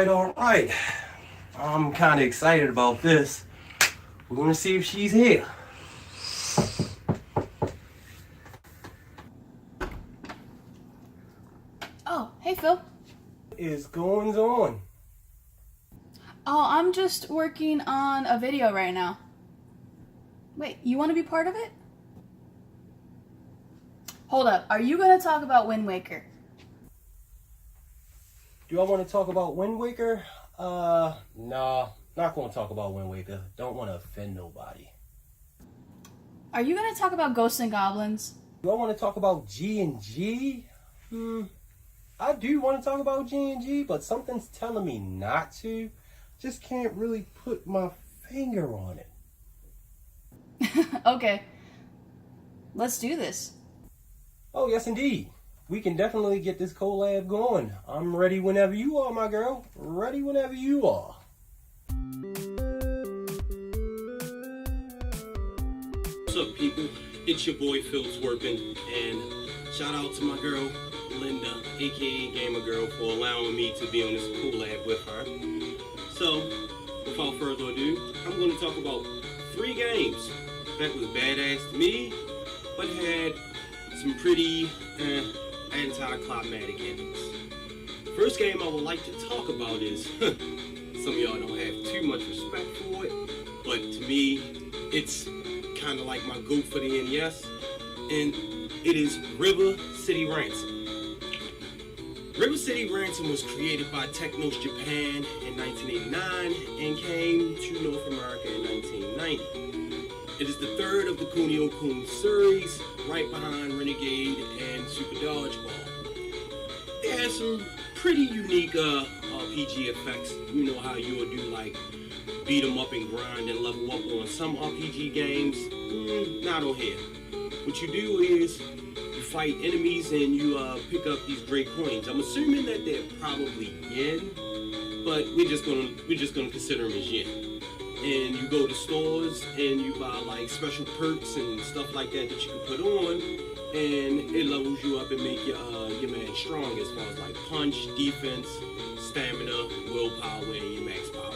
All right. I'm kind of excited about this. We're gonna see if she's here. Oh, hey Phil. What is going on? Oh, I'm just working on a video right now. Wait, you want to be part of it? Hold up, are you going to talk about Wind Waker? Do I want to talk about Wind Waker? Nah, not gonna talk about Wind Waker. Don't want to offend nobody. Are you going to talk about Ghosts and Goblins? Do I want to talk about G&G? I do want to talk about G&G, but something's telling me not to. Just can't really put my finger on it. Okay, let's do this. Oh, yes, indeed. We can definitely get this collab going. I'm ready whenever you are, my girl. Ready whenever you are. What's up, people? It's your boy Phil Twerpin, and shout out to my girl Linda, aka Gamer Girl, for allowing me to be on this collab with her. So, without further ado, I'm going to talk about 3 games that was badass to me, but had some pretty anticlimactic endings. First game I would like to talk about is, some of y'all don't have too much respect for it, but to me, it's kind of like my GOAT for the NES, and it is River City Ransom. River City Ransom was created by Technos Japan in 1989 and came to North America in 1990. It is the 3rd of the Kunio-kun series, right behind Renegade and Super Dodgeball. It has some pretty unique RPG effects. You know how you would do like beat 'em up and grind and level up on some RPG games. Not on here. What you do is you fight enemies and you pick up these great coins. I'm assuming that they're probably yen, but we're just gonna consider them as yen. And you go to stores and you buy like special perks and stuff like that that you can put on, and it levels you up and make your man strong as far as like punch, defense, stamina, willpower, and your max power.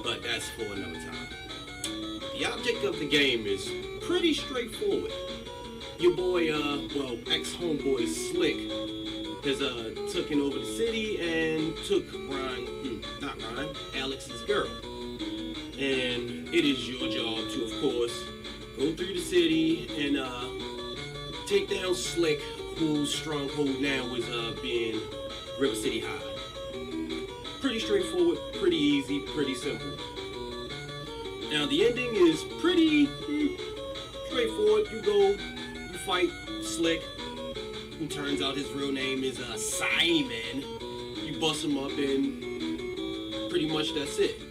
But that's for another time. The object of the game is pretty straightforward. Your boy, ex-homeboy Slick has taken over the city and took Alex's girl. And it is your job to, of course, go through the city and take down Slick, whose stronghold now is being River City High. Pretty straightforward, pretty easy, pretty simple. Now the ending is pretty straightforward. You go, you fight Slick, who turns out his real name is Simon. You bust him up and pretty much that's it.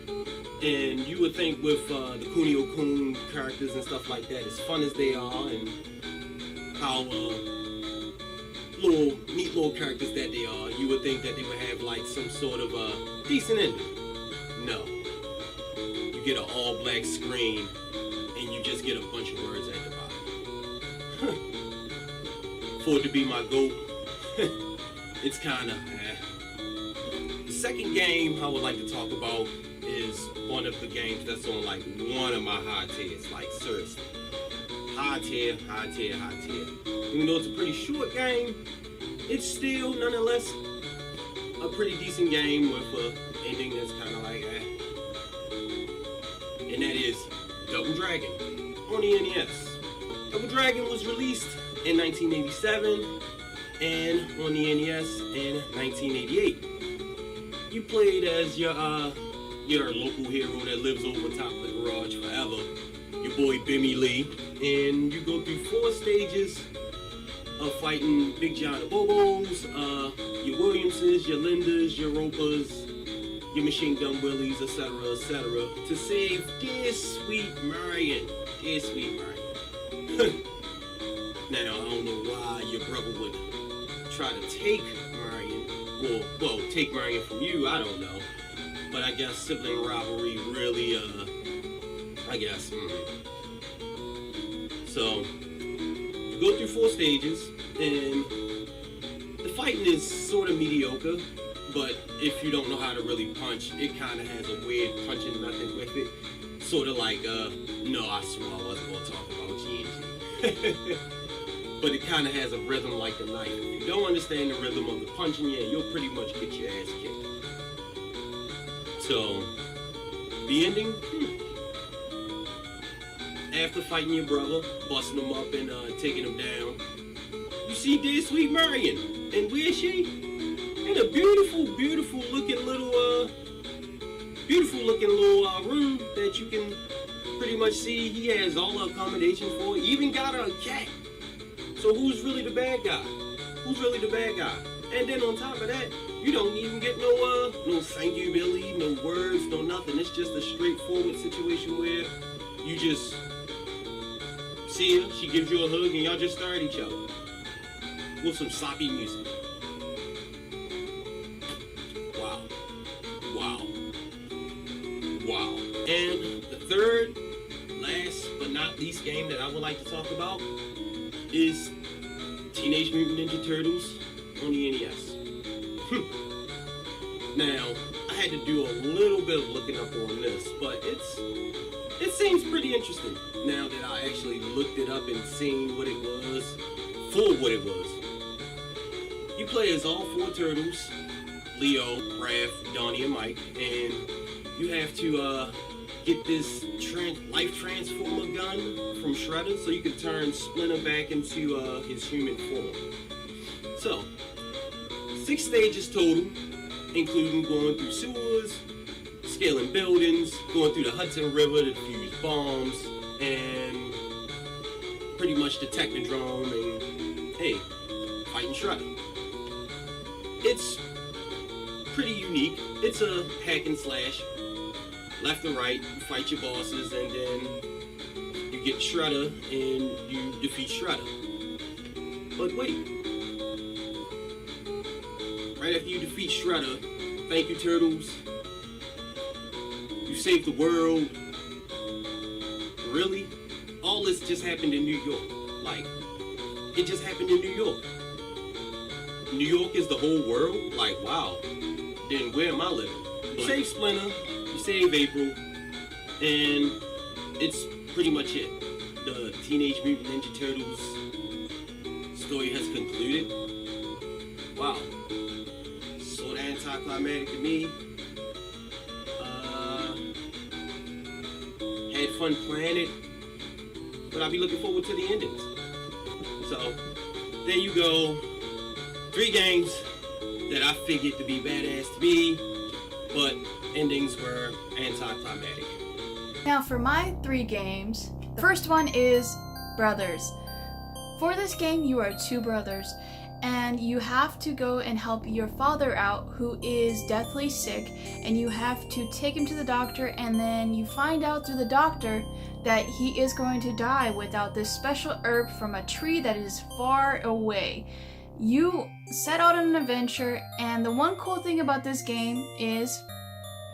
And you would think with the Kunio-kun characters and stuff like that, as fun as they are and how neat little characters that they are, you would think that they would have like some sort of decent ending. No. You get an all-black screen and you just get a bunch of words at the bottom. For it to be my GOAT, it's kind of The second game I would like to talk about is one of the games that's on like one of my high tiers, like seriously. High tier. Even though it's a pretty short game, it's still nonetheless a pretty decent game with an ending that's kind of like and that is Double Dragon on the NES. Double Dragon was released in 1987 and on the NES in 1988. You played as your local hero that lives over top of the garage forever, your boy Bimmy Lee, and you go through 4 stages of fighting Big John Bobos, your Williamses, your Lindas, your Ropers, your Machine Gun Willies, etc., etc., to save dear sweet Marion. Dear sweet Marion. Now, I don't know why your brother would try to take Marion, well, take Marion from you, I don't know. But I guess sibling rivalry really, So, you go through 4 stages, and the fighting is sort of mediocre, but if you don't know how to really punch, it kind of has a weird punching method with it. Sort of like, no, I swear I wasn't going to talk about G&G. But it kind of has a rhythm like the knife. If you don't understand the rhythm of the punching, yeah, you'll pretty much get your ass kicked. So, the ending? After fighting your brother, busting him up and taking him down, you see dear sweet Marion. And where is she? In a beautiful looking little room that you can pretty much see. He has all the accommodation for. He even got a cat. So who's really the bad guy? Who's really the bad guy? And then on top of that, you don't even get no thank you, Billy, no words, no nothing. It's just a straightforward situation where you just see her, she gives you a hug, and y'all just stare at each other with some soppy music. Wow. And the third, last but not least game that I would like to talk about is Teenage Mutant Ninja Turtles on the NES. Now, I had to do a little bit of looking up on this, but it seems pretty interesting now that I actually looked it up and seen what it was, for what it was. You play as all four turtles, Leo, Raph, Donnie, and Mike, and you have to get this life transformer gun from Shredder so you can turn Splinter back into his human form. So, 6 stages total, including going through sewers, scaling buildings, going through the Hudson River to defuse bombs, and pretty much the Technodrome, and hey, fighting Shredder. It's pretty unique. It's a hack and slash. Left and right, you fight your bosses, and then you get Shredder and you defeat Shredder. But wait. Right after you defeat Shredder, thank you, Turtles. You saved the world. Really? All this just happened in New York. Like, it just happened in New York. New York is the whole world? Like, wow. Then where am I living? You save Splinter, you save April, and it's pretty much it. The Teenage Mutant Ninja Turtles story has concluded. Wow. Sort of anticlimactic to me. Had fun playing it, but I'll be looking forward to the endings. So, there you go. 3 games that I figured to be badass to me, but endings were anticlimactic. Now for my 3 games, the first one is Brothers. For this game, you are 2 brothers, and you have to go and help your father out, who is deathly sick, and you have to take him to the doctor, and then you find out through the doctor that he is going to die without this special herb from a tree that is far away. You set out on an adventure, and the one cool thing about this game is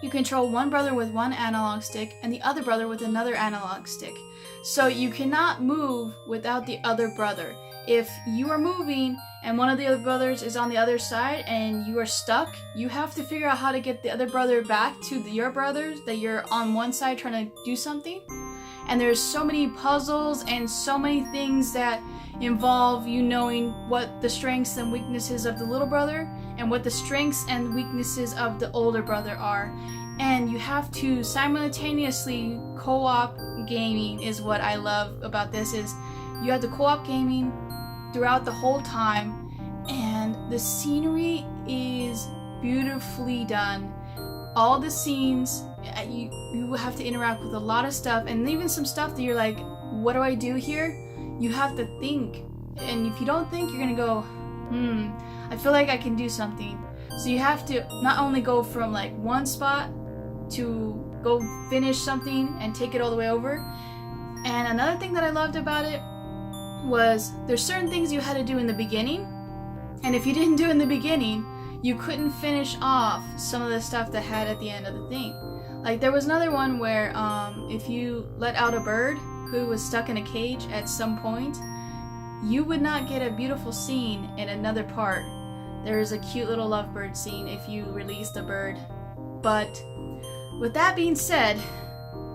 you control one brother with one analog stick and the other brother with another analog stick. So you cannot move without the other brother. If you are moving and one of the other brothers is on the other side and you are stuck, you have to figure out how to get the other brother back to your brothers that you're on one side trying to do something. And there's so many puzzles and so many things that involve you knowing what the strengths and weaknesses of the little brother and what the strengths and weaknesses of the older brother are. And you have to simultaneously co-op gaming is what I love about this, is you have the co-op gaming throughout the whole time, and the scenery is beautifully done. All the scenes, you have to interact with a lot of stuff, and even some stuff that you're like, what do I do here? You have to think, and if you don't think, you're gonna go, I feel like I can do something. So you have to not only go from like one spot to go finish something and take it all the way over. And another thing that I loved about it was there's certain things you had to do in the beginning, and if you didn't do it in the beginning, you couldn't finish off some of the stuff that had at the end of the thing. Like there was another one where if you let out a bird who was stuck in a cage at some point, you would not get a beautiful scene in another part There's a cute little lovebird scene if you release the bird. But with that being said,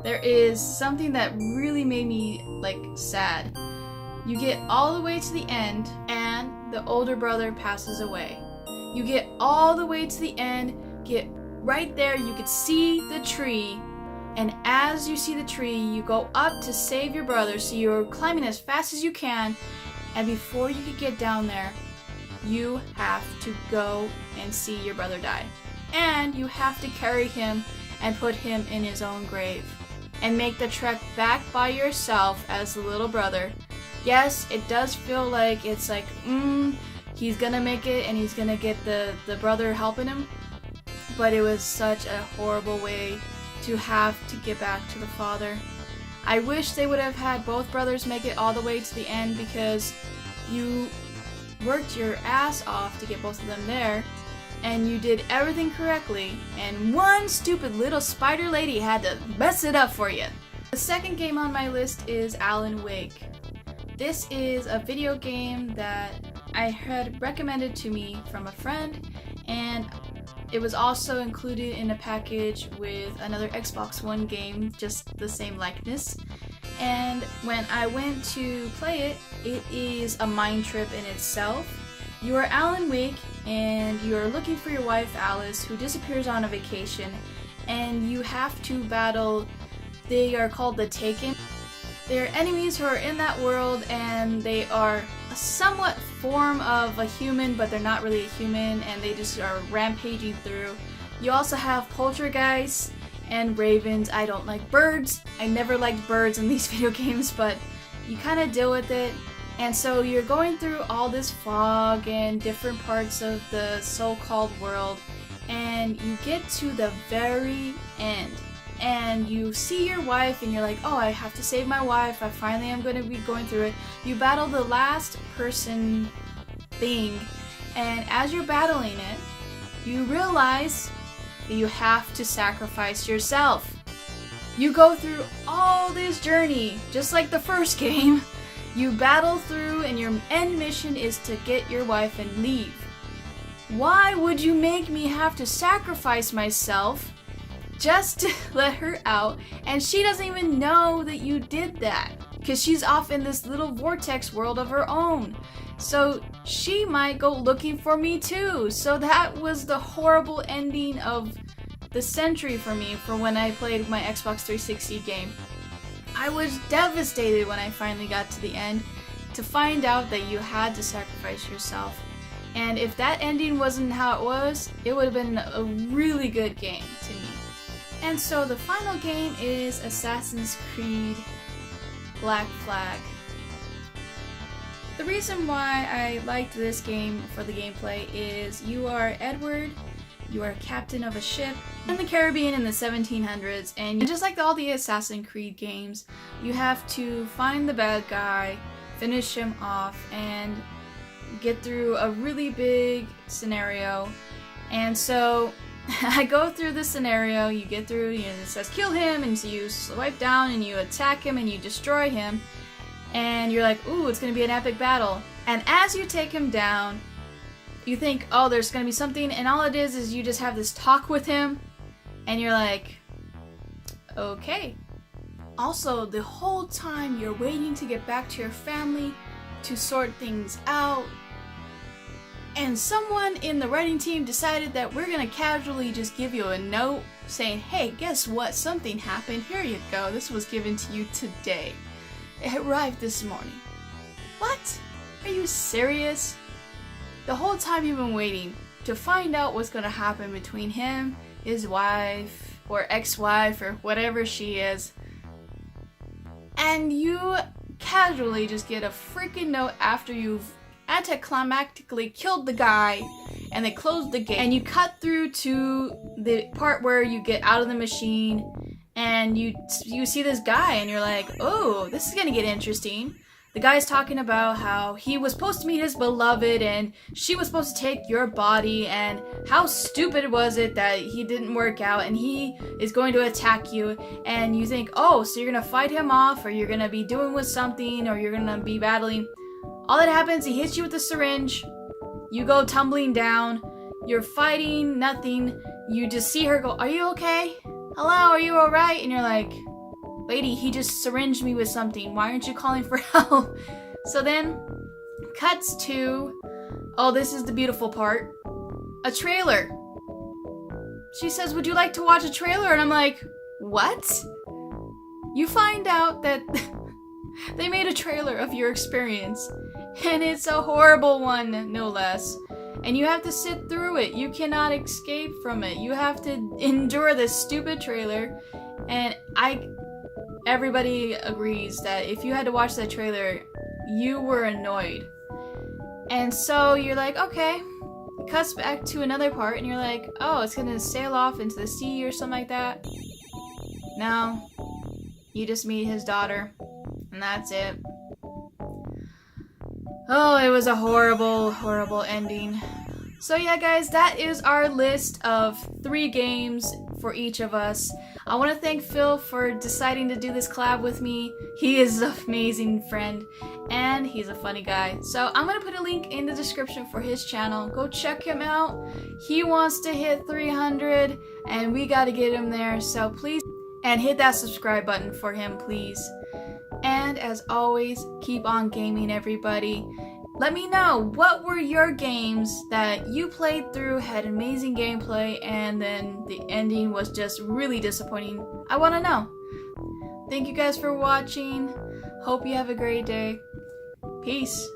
there is something that really made me like sad. You get all the way to the end and the older brother passes away. You get all the way to the end, get right there, you could see the tree, and as you see the tree, you go up to save your brother, so you're climbing as fast as you can, and before you could get down there, you have to go and see your brother die. And you have to carry him and put him in his own grave, and make the trek back by yourself as the little brother. Yes, it does feel like it's like, he's gonna make it and he's gonna get the brother helping him. But it was such a horrible way to have to get back to the father. I wish they would have had both brothers make it all the way to the end, because you worked your ass off to get both of them there, and you did everything correctly, and one stupid little spider lady had to mess it up for you. The second game on my list is Alan Wake. This is a video game that I had recommended to me from a friend, and it was also included in a package with another Xbox One game, just the same likeness. And when I went to play it, it is a mind trip in itself. You are Alan Wake, and you are looking for your wife Alice, who disappears on a vacation, and you have to battle, they are called the Taken. They are enemies who are in that world, and they are a somewhat form of a human, but they're not really a human, and they just are rampaging through. You also have poltergeists and ravens. I don't like birds. I never liked birds in these video games, but you kind of deal with it. And so you're going through all this fog and different parts of the so-called world, and you get to the very end. And you see your wife and you're like, oh, I have to save my wife, I finally am going to be going through it. You battle the last person thing, and as you're battling it, you realize that you have to sacrifice yourself. You go through all this journey, just like the first game. You battle through, and your end mission is to get your wife and leave. Why would you make me have to sacrifice myself just to let her out, and she doesn't even know that you did that, because she's off in this little vortex world of her own, so she might go looking for me too. So that was the horrible ending of the century for me for when I played my Xbox 360 game. I was devastated when I finally got to the end to find out that you had to sacrifice yourself, and if that ending wasn't how it would have been a really good game to me. And so the final game is Assassin's Creed Black Flag. The reason why I liked this game for the gameplay is you are Edward, you are captain of a ship in the Caribbean in the 1700s, and just like all the Assassin's Creed games, you have to find the bad guy, finish him off, and get through a really big scenario. And so I go through the scenario, you get through, it says kill him, and so you swipe down and you attack him and you destroy him, and you're like, ooh, it's gonna be an epic battle. And as you take him down, you think, oh, there's gonna be something, and all it is you just have this talk with him, and you're like, okay. Also, the whole time you're waiting to get back to your family, to sort things out, and someone in the writing team decided that we're gonna casually just give you a note saying, hey, guess what? Something happened. Here you go. This was given to you today. It arrived this morning. What? Are you serious? The whole time you've been waiting to find out what's gonna happen between him, his wife, or ex-wife, or whatever she is, and you casually just get a freaking note after you've anticlimactically killed the guy and they closed the gate, and you cut through to the part where you get out of the machine and you see this guy and you're like, oh, this is gonna get interesting. The guy's talking about how he was supposed to meet his beloved and she was supposed to take your body, and how stupid was it that he didn't work out, and he is going to attack you, and you think, oh, so you're gonna fight him off, or you're gonna be doing with something, or you're gonna be battling. All that happens, he hits you with a syringe, You go tumbling down. You're fighting, nothing. You just see her go, "Are you okay? Hello, are you alright?" And you're like, "Lady, he just syringed me with something. Why aren't you calling for help?" So then, cuts to, oh, this is the beautiful part, a trailer. She says, "Would you like to watch a trailer?" And I'm like, what? You find out that they made a trailer of your experience, and it's a horrible one, no less. And you have to sit through it. You cannot escape from it. You have to endure this stupid trailer. And everybody agrees that if you had to watch that trailer, you were annoyed. And so you're like, okay. It cuts back to another part, and you're like, oh, it's gonna sail off into the sea or something like that. No. You just meet his daughter, and that's it. Oh, it was a horrible, horrible ending. So yeah, guys, that is our list of 3 games for each of us. I want to thank Phil for deciding to do this collab with me. He is an amazing friend, and he's a funny guy. So I'm going to put a link in the description for his channel. Go check him out. He wants to hit 300, and we got to get him there. So please, and hit that subscribe button for him, please. And as always, keep on gaming, everybody. Let me know, what were your games that you played through, had amazing gameplay, and then the ending was just really disappointing? I want to know. Thank you guys for watching. Hope you have a great day. Peace.